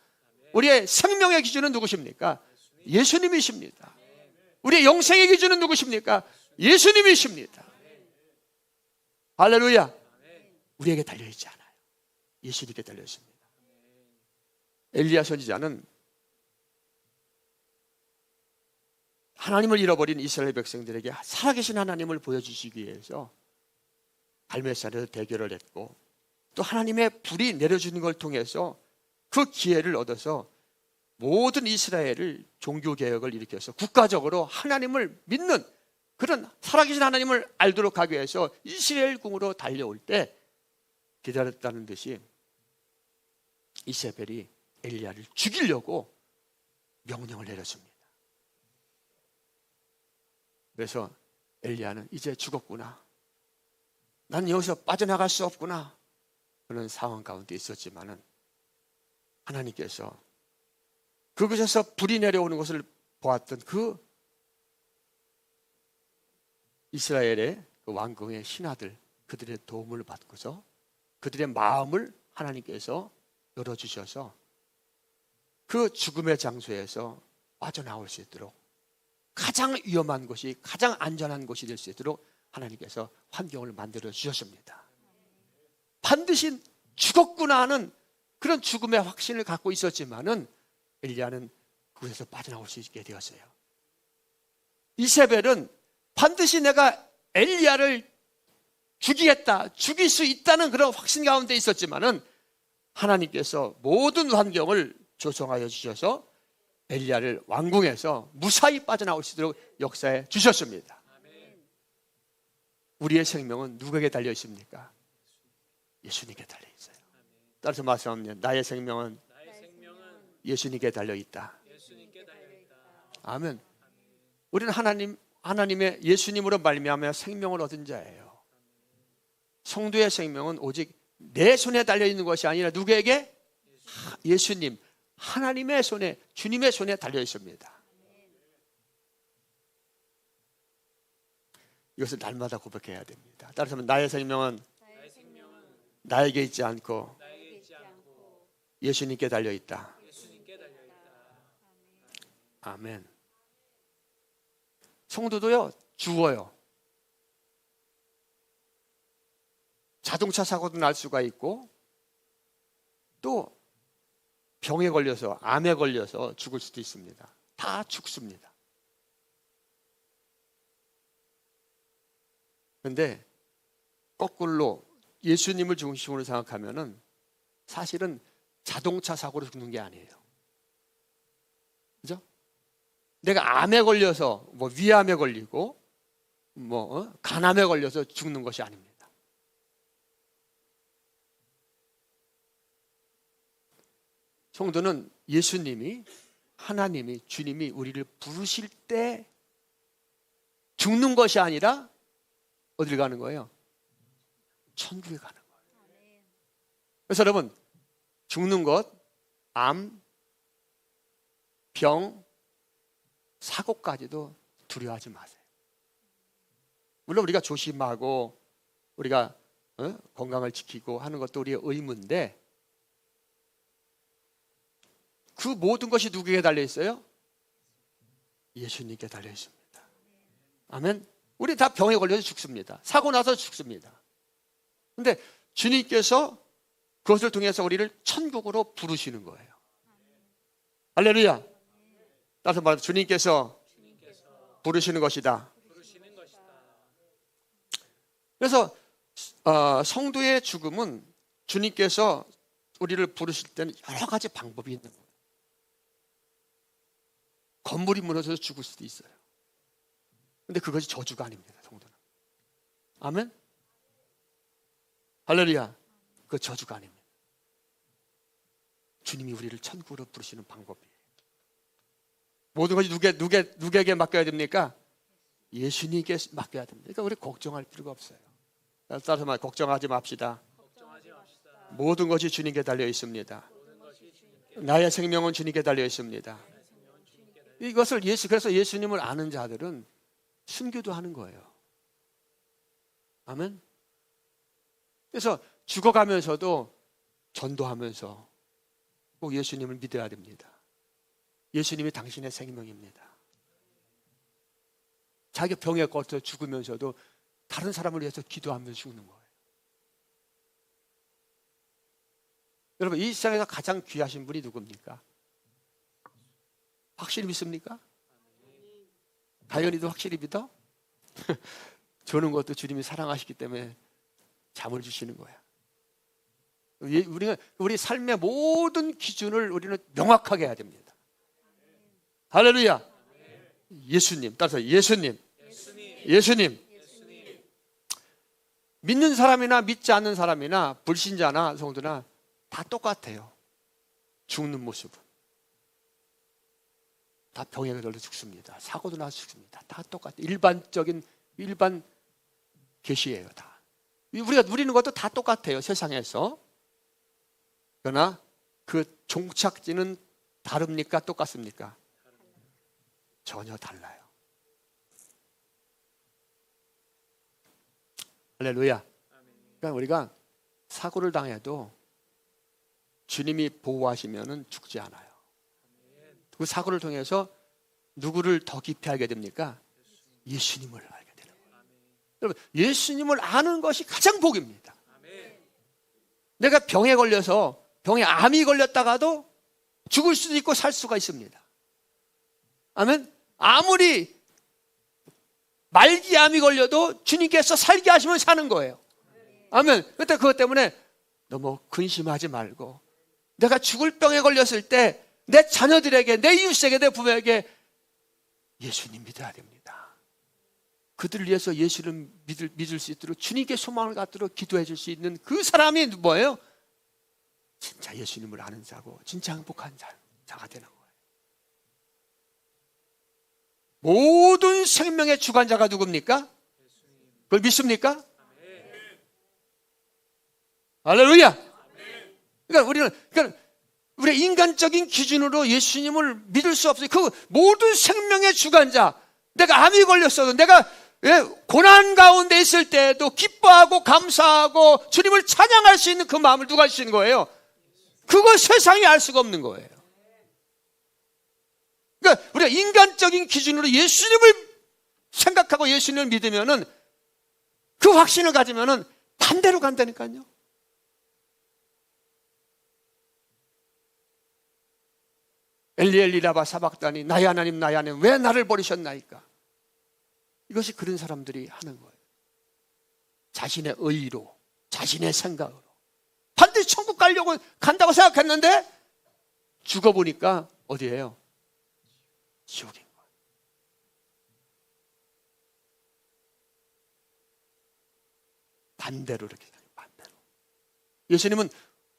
우리의 생명의 기준은 누구십니까? 예수님이십니다. 우리의 영생의 기준은 누구십니까? 예수님이십니다. 할렐루야. 우리에게 달려있지 않아요. 예수님께 달려있습니다. 엘리야 선지자는 하나님을 잃어버린 이스라엘 백성들에게 살아계신 하나님을 보여주시기 위해서 갈멜산에서 대결을 했고 또 하나님의 불이 내려주는 걸 통해서 그 기회를 얻어서 모든 이스라엘을 종교개혁을 일으켜서 국가적으로 하나님을 믿는 그런 살아계신 하나님을 알도록 하기 위해서 이스라엘 궁으로 달려올 때 기다렸다는 듯이 이세벨이 엘리야를 죽이려고 명령을 내렸습니다. 그래서 엘리야는 이제 죽었구나, 난 여기서 빠져나갈 수 없구나 그런 상황 가운데 있었지만은 하나님께서 그곳에서 불이 내려오는 것을 보았던 그 이스라엘의 그 왕궁의 신하들, 그들의 도움을 받고서 그들의 마음을 하나님께서 열어주셔서 그 죽음의 장소에서 빠져나올 수 있도록 가장 위험한 곳이 가장 안전한 곳이 될 수 있도록 하나님께서 환경을 만들어 주셨습니다. 반드시 죽었구나 하는 그런 죽음의 확신을 갖고 있었지만은 엘리야는 그곳에서 빠져나올 수 있게 되었어요. 이세벨은 반드시 내가 엘리야를 죽이겠다, 죽일 수 있다는 그런 확신 가운데 있었지만은 하나님께서 모든 환경을 조성하여 주셔서 엘리야를 왕궁에서 무사히 빠져나올 수 있도록 역사해 주셨습니다. 우리의 생명은 누구에게 달려 있습니까? 예수님께 달려 있어요. 따라서 말씀합니다. 나의 생명은 예수님께 달려 있다. 아멘. 우리는 하나님의 예수님으로 말미암아 생명을 얻은 자예요. 성도의 생명은 오직 내 손에 달려 있는 것이 아니라 누구에게? 예수님, 하나님의 손에, 주님의 손에 달려 있습니다. 이것을 날마다 고백해야 됩니다. 따라서 나의 생명은 나에게 있지 않고 예수님께 달려 있다. 아멘. 성도도요, 죽어요. 자동차 사고도 날 수가 있고, 또 병에 걸려서, 암에 걸려서 죽을 수도 있습니다. 다 죽습니다. 그런데 거꾸로 예수님을 중심으로 생각하면은 사실은 자동차 사고로 죽는 게 아니에요. 그죠? 내가 암에 걸려서 뭐 위암에 걸리고 간암에 걸려서 죽는 것이 아닙니다. 성도는 예수님이, 하나님이, 주님이 우리를 부르실 때 죽는 것이 아니라 어딜 가는 거예요? 천국에 가는 거예요. 그래서 여러분, 죽는 것, 암, 병, 사고까지도 두려워하지 마세요. 물론 우리가 조심하고 우리가 건강을 지키고 하는 것도 우리의 의무인데, 그 모든 것이 누구에게 달려 있어요? 예수님께 달려 있습니다. 아멘. 우리 다 병에 걸려서 죽습니다. 사고 나서 죽습니다. 그런데 주님께서 그것을 통해서 우리를 천국으로 부르시는 거예요. 할렐루야. 따라서 말해서 주님께서 부르시는 것이다. 그래서 성도의 죽음은 주님께서 우리를 부르실 때는 여러 가지 방법이 있는 거예요. 건물이 무너져서 죽을 수도 있어요. 근데 그것이 저주가 아닙니다, 성도는. 아멘? 할렐루야. 그 저주가 아닙니다. 주님이 우리를 천국으로 부르시는 방법이에요. 모든 것이 누구에게 맡겨야 됩니까? 예수님께 맡겨야 됩니다. 그러니까 우리 걱정할 필요가 없어요. 따라서 말 걱정하지 맙시다. 모든 것이 주님께 달려 있습니다. 나의 생명은 주님께 달려 있습니다. 이것을 그래서 예수님을 아는 자들은 순교도 하는 거예요. 아멘. 그래서 죽어가면서도 전도하면서 꼭 예수님을 믿어야 됩니다. 예수님이 당신의 생명입니다. 자기 병에 걸쳐 죽으면서도 다른 사람을 위해서 기도하면서 죽는 거예요. 여러분, 이 세상에서 가장 귀하신 분이 누굽니까? 확실히 믿습니까? 가연이도 확실히 믿어? 주는 것도 주님이 사랑하시기 때문에 잠을 주시는 거야. 우리 삶의 모든 기준을 우리는 명확하게 해야 됩니다. 할렐루야. 예수님, 따라서 예수님. 믿는 사람이나 믿지 않는 사람이나 불신자나 성도나 다 똑같아요. 죽는 모습은. 다 병에 걸려 죽습니다. 사고도 나서 죽습니다. 다 똑같아요. 일반 계시예요. 다. 우리가 누리는 것도 다 똑같아요. 세상에서. 그러나 그 종착지는 다릅니까? 똑같습니까? 전혀 달라요. 할렐루야. 그러니까 우리가 사고를 당해도 주님이 보호하시면 죽지 않아요. 그 사고를 통해서 누구를 더 깊이 알게 됩니까? 예수님을 알게 되는 거예요. 여러분, 예수님을 아는 것이 가장 복입니다. 내가 병에 걸려서 병에 암이 걸렸다가도 죽을 수도 있고 살 수가 있습니다. 아멘. 아무리 말기암이 걸려도 주님께서 살게 하시면 사는 거예요. 아멘. 그때 그것 때문에 너무 근심하지 말고, 내가 죽을 병에 걸렸을 때 내 자녀들에게, 내 이웃에게, 내 부모에게 예수님 믿어야 됩니다. 그들을 위해서 예수를 믿을 수 있도록, 주님께 소망을 갖도록 기도해 줄 수 있는 그 사람이 뭐예요? 진짜 예수님을 아는 자고 진짜 행복한 자가 되는 거예요. 모든 생명의 주관자가 누굽니까? 그걸 믿습니까? 할렐루야. 그러니까 우리의 인간적인 기준으로 예수님을 믿을 수 없어요. 그 모든 생명의 주관자, 내가 암이 걸렸어도, 내가 고난 가운데 있을 때도 기뻐하고 감사하고 주님을 찬양할 수 있는 그 마음을 누가 주시는 거예요? 그걸 세상이 알 수가 없는 거예요. 그러니까 우리가 인간적인 기준으로 예수님을 생각하고 예수님을 믿으면은, 그 확신을 가지면은 반대로 간다니까요. 엘리 엘리 라마 사박다니, 나의 하나님 나의 하나님 왜 나를 버리셨나이까. 이것이 그런 사람들이 하는 거예요. 자신의 의로, 자신의 생각으로 반드시 천국 가려고 간다고 생각했는데 죽어보니까 어디예요? 지옥인 거예요. 반대로 이렇게 돼요. 반대로. 예수님은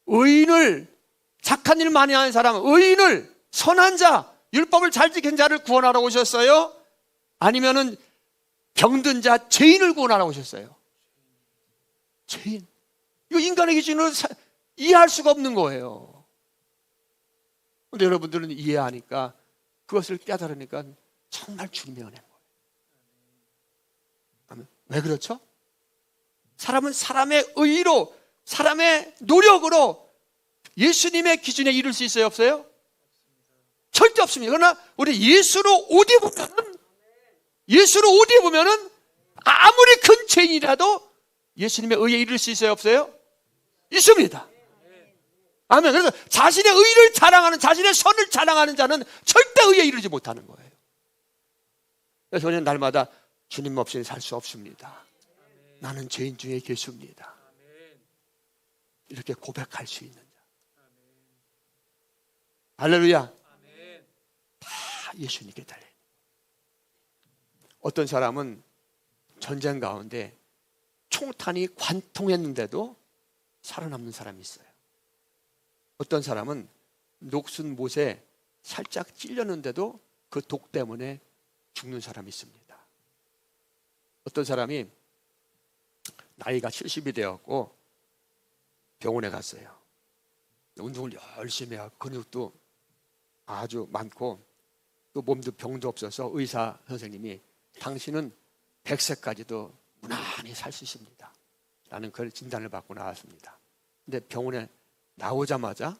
의인을, 착한 일 많이 하는 사람, 의인을, 선한 자, 율법을 잘 지킨 자를 구원하러 오셨어요? 아니면은 병든 자, 죄인을 구원하러 오셨어요? 죄인. 이거 인간의 기준으로 이해할 수가 없는 거예요. 그런데 여러분들은 이해하니까, 그것을 깨달으니까 정말 주님의 은혜인 거예요. 왜 그렇죠? 사람은 사람의 의로, 사람의 노력으로 예수님의 기준에 이룰 수 있어요? 없어요? 절대 없습니다. 그러나 우리 예수로 옷 입으면은 아무리 큰 죄인이라도 예수님의 의에 이룰 수 있어요? 없어요? 있습니다. 아멘. 그래서 자신의 의를 자랑하는, 자신의 선을 자랑하는 자는 절대 의에 이르지 못하는 거예요. 그래서 저는 날마다 주님 없이는 살 수 없습니다. 나는 죄인 중에 계십니다. 이렇게 고백할 수 있는 자. 할렐루야. 다 예수님께 달려요. 어떤 사람은 전쟁 가운데 총탄이 관통했는데도 살아남는 사람이 있어요. 어떤 사람은 녹슨 못에 살짝 찔렸는데도 그 독 때문에 죽는 사람이 있습니다. 어떤 사람이 나이가 70이 되었고 병원에 갔어요. 운동을 열심히 하고 근육도 아주 많고 또 몸도 병도 없어서 의사 선생님이 당신은 100세까지도 무난히 살 수 있습니다 라는 그 진단을 받고 나왔습니다. 근데 병원에 나오자마자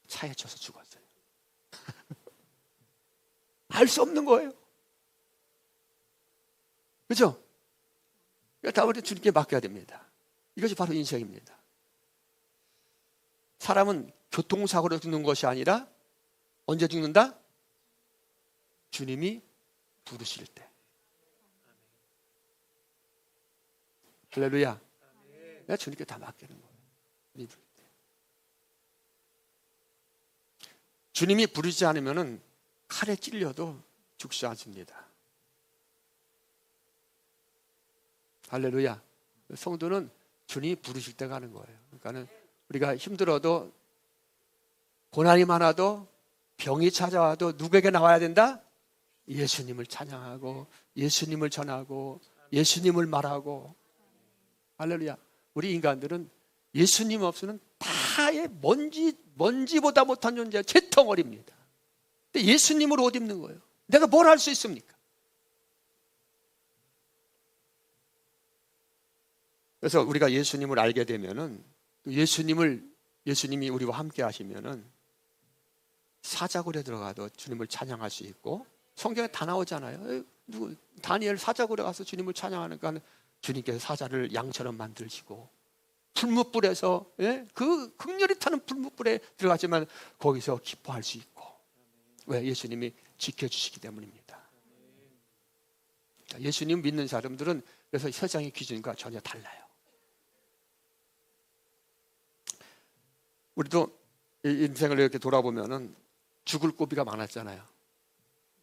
차에 쳐서 죽었어요. 알 수 없는 거예요. 그렇죠? 다 우리 주님께 맡겨야 됩니다. 이것이 바로 인생입니다. 사람은 교통사고로 죽는 것이 아니라 언제 죽는다? 주님이 부르실 때. 할렐루야. 내가 주님께 다 맡기는 거예요. 주님이 부르지 않으면 칼에 찔려도 죽지 않습니다. 할렐루야. 성도는 주님이 부르실 때 가는 거예요. 그러니까는 우리가 힘들어도, 고난이 많아도, 병이 찾아와도 누구에게 나와야 된다? 예수님을 찬양하고, 예수님을 전하고, 예수님을 말하고. 할렐루야. 우리 인간들은 예수님 없이는 다의 먼지보다 못한 존재, 재덩어리입니다. 근데 예수님을 옷 입는 거예요. 내가 뭘 할 수 있습니까? 그래서 우리가 예수님을 알게 되면은, 예수님이 우리와 함께 하시면은 사자굴에 들어가도 주님을 찬양할 수 있고, 성경에 다 나오잖아요. 다니엘 사자굴에 가서 주님을 찬양하니까 주님께서 사자를 양처럼 만드시고, 풀무불에서, 그 극렬히 타는 풀무불에 들어가지만 거기서 기뻐할 수 있고. 왜? 예수님이 지켜주시기 때문입니다. 예수님 믿는 사람들은 그래서 세상의 기준과 전혀 달라요. 우리도 인생을 이렇게 돌아보면은 죽을 고비가 많았잖아요.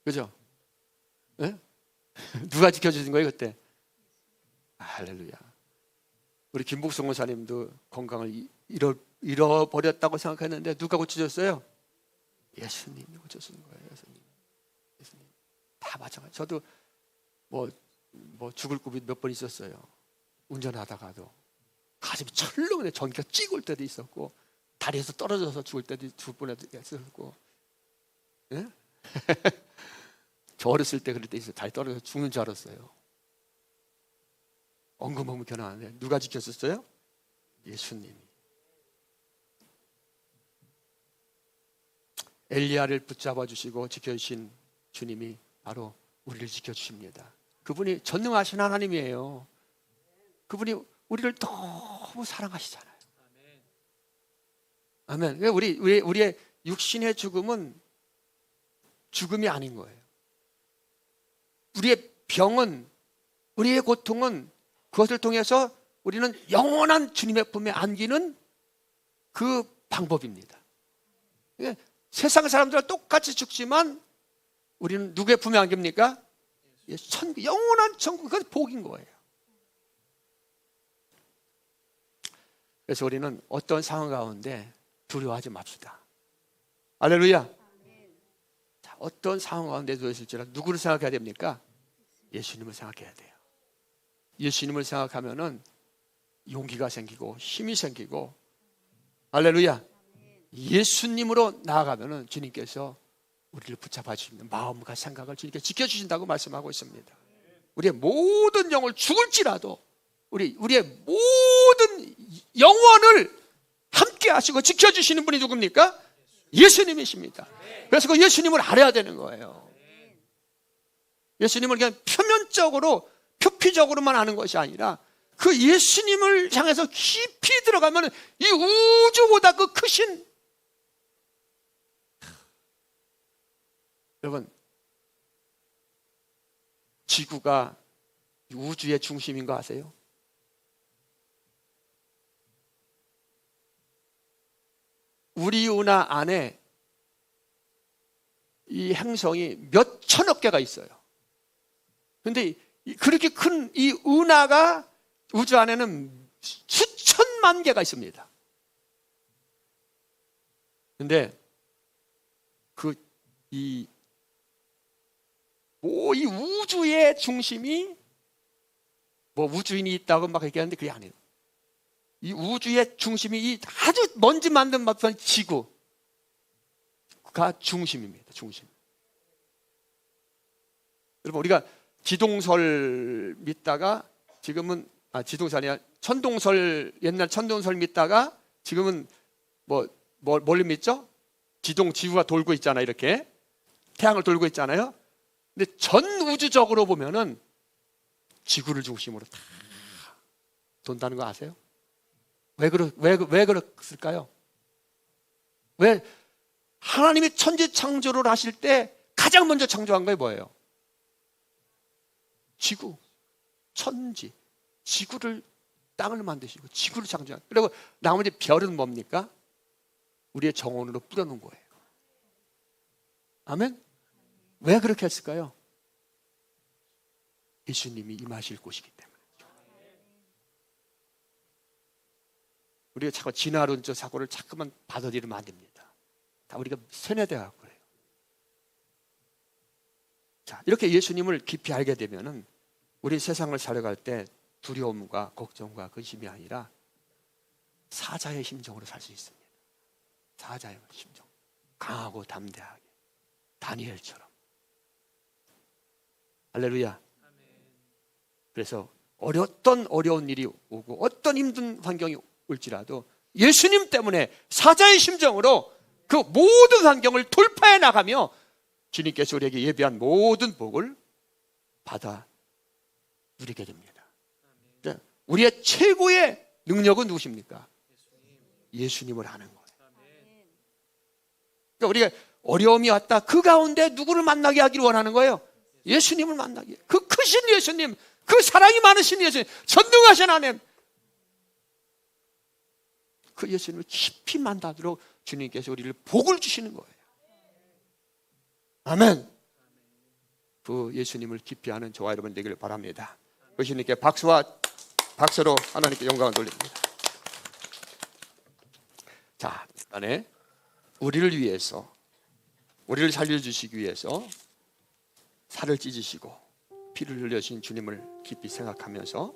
그죠? 누가 지켜주신 거예요 그때? 할렐루야. 우리 김복성 원사님도 건강을 잃어버렸다고 생각했는데 누가 고쳐줬어요? 예수님이 고쳐주는 거예요. 예수님. 다 마찬가지. 저도 뭐 죽을 고비 몇 번 있었어요. 운전하다가도 가슴이 철렁해 전기가 찍을 때도 있었고 다리에서 떨어져서 죽을 때도 죽을 뻔해도 있었고, 예? 저 어렸을 때 그럴 때 있어요. 다리 떨어져서 죽는 줄 알았어요. 엉금엉금 견하는데 누가 지켰었어요? 예수님이. 엘리야를 붙잡아 주시고 지켜주신 주님이 바로 우리를 지켜주십니다. 그분이 전능하신 하나님이에요. 그분이 우리를 너무 사랑하시잖아요. 아멘. 우리의 육신의 죽음은 죽음이 아닌 거예요. 우리의 병은, 우리의 고통은 그것을 통해서 우리는 영원한 주님의 품에 안기는 그 방법입니다. 세상 사람들은 똑같이 죽지만 우리는 누구의 품에 안깁니까? 천국, 영원한 천국, 그건 복인 거예요. 그래서 우리는 어떤 상황 가운데 두려워하지 맙시다. 할렐루야. 자, 어떤 상황 가운데 두려워하실지라도 누구를 생각해야 됩니까? 예수님을 생각해야 돼요. 예수님을 생각하면은 용기가 생기고 힘이 생기고, 할렐루야. 예수님으로 나아가면은 주님께서 우리를 붙잡아 주시는 마음과 생각을 주님께 지켜주신다고 말씀하고 있습니다. 우리의 모든 영을 죽을지라도 우리의 모든 영혼을 함께 하시고 지켜주시는 분이 누굽니까? 예수님이십니다. 그래서 그 예수님을 알아야 되는 거예요. 예수님을 그냥 표면적으로 표피적으로만 아는 것이 아니라 그 예수님을 향해서 깊이 들어가면 이 우주보다 그 크신, 여러분, 지구가 우주의 중심인 거 아세요? 우리 은하 안에 이 행성이 몇 천억 개가 있어요. 그런데 그렇게 큰 이 은하가 우주 안에는 수천만 개가 있습니다. 그런데 이 우주의 중심이 우주인이 있다고 막 얘기하는데 그게 아니에요. 이 우주의 중심이 이 아주 먼지 만든 지구가 중심입니다. 중심. 여러분, 우리가 지동설 믿다가 지금은 지동설이 아니라 천동설, 옛날 천동설 믿다가 지금은 뭘 믿죠? 지구가 돌고 있잖아요. 이렇게 태양을 돌고 있잖아요. 근데 전 우주적으로 보면은 지구를 중심으로 다 돈다는 거 아세요? 왜 그랬을까요? 왜 하나님이 천지 창조를 하실 때 가장 먼저 창조한 게 뭐예요? 지구, 천지, 지구를, 땅을 만드시고 지구를 창조한. 그리고 나머지 별은 뭡니까? 우리의 정원으로 뿌려놓은 거예요. 아멘? 왜 그렇게 했을까요? 예수님이 임하실 곳이기 때문에. 우리가 자꾸 진화론적 사고를 자꾸만 받아들이면 안 됩니다. 다 우리가 세뇌되어 그래요. 자, 이렇게 예수님을 깊이 알게 되면은 우리 세상을 살아갈 때 두려움과 걱정과 근심이 아니라 사자의 심정으로 살 수 있습니다. 사자의 심정, 강하고 담대하게, 다니엘처럼. 할렐루야. 그래서 어떤 어려운 일이 오고 어떤 힘든 환경이 올지라도 예수님 때문에 사자의 심정으로 그 모든 환경을 돌파해 나가며 주님께서 우리에게 예비한 모든 복을 받아 누리게 됩니다. 우리의 최고의 능력은 누구십니까? 예수님을 아는 거예요. 그러니까 우리가 어려움이 왔다, 그 가운데 누구를 만나게 하기를 원하는 거예요? 예수님을 만나게. 그 크신 예수님, 그 사랑이 많으신 예수님, 전능하신 하나님, 그 예수님을 깊이 만나도록 주님께서 우리를 복을 주시는 거예요. 아멘. 그 예수님을 깊이 아는 저와 여러분 되기를 바랍니다. 예수님께 박수로 하나님께 영광을 돌립니다. 자, 이번에 우리를 위해서, 우리를 살려주시기 위해서 살을 찢으시고 피를 흘려주신 주님을 깊이 생각하면서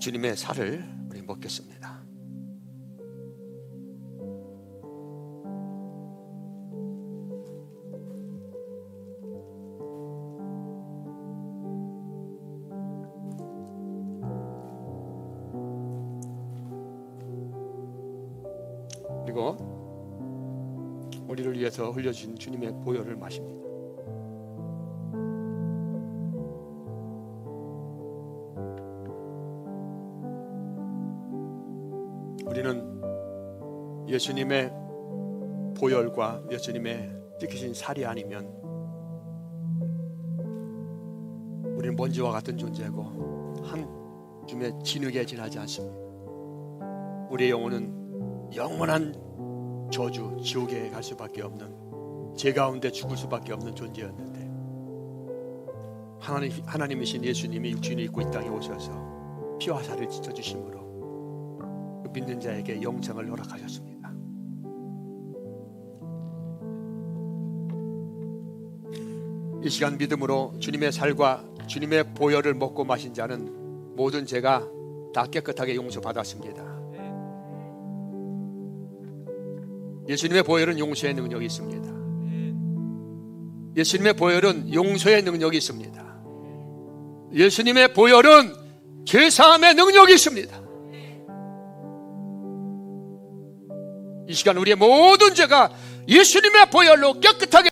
주님의 살을 우리 먹겠습니다. 그리고 우리를 위해서 흘려주신 주님의 보혈을 마십니다. 우리는 예수님의 보혈과 예수님의 찢기신 살이 아니면 우리는 먼지와 같은 존재고 한 줌에 진흙에 지나지 않습니다. 우리의 영혼은 영원한 저주, 지옥에 갈 수밖에 없는, 죄 가운데 죽을 수밖에 없는 존재였는데 하나님이신 예수님이 육신을 입고 이 땅에 오셔서 피와 살을 찢어주심으로 그 믿는 자에게 영생을 허락하셨습니다. 이 시간 믿음으로 주님의 살과 주님의 보혈을 먹고 마신 자는 모든 죄가 다 깨끗하게 용서받았습니다. 예수님의 보혈은 용서의 능력이 있습니다. 예수님의 보혈은 용서의 능력이 있습니다. 예수님의 보혈은 죄사함의 능력이 있습니다. 이 시간 우리의 모든 죄가 예수님의 보혈로 깨끗하게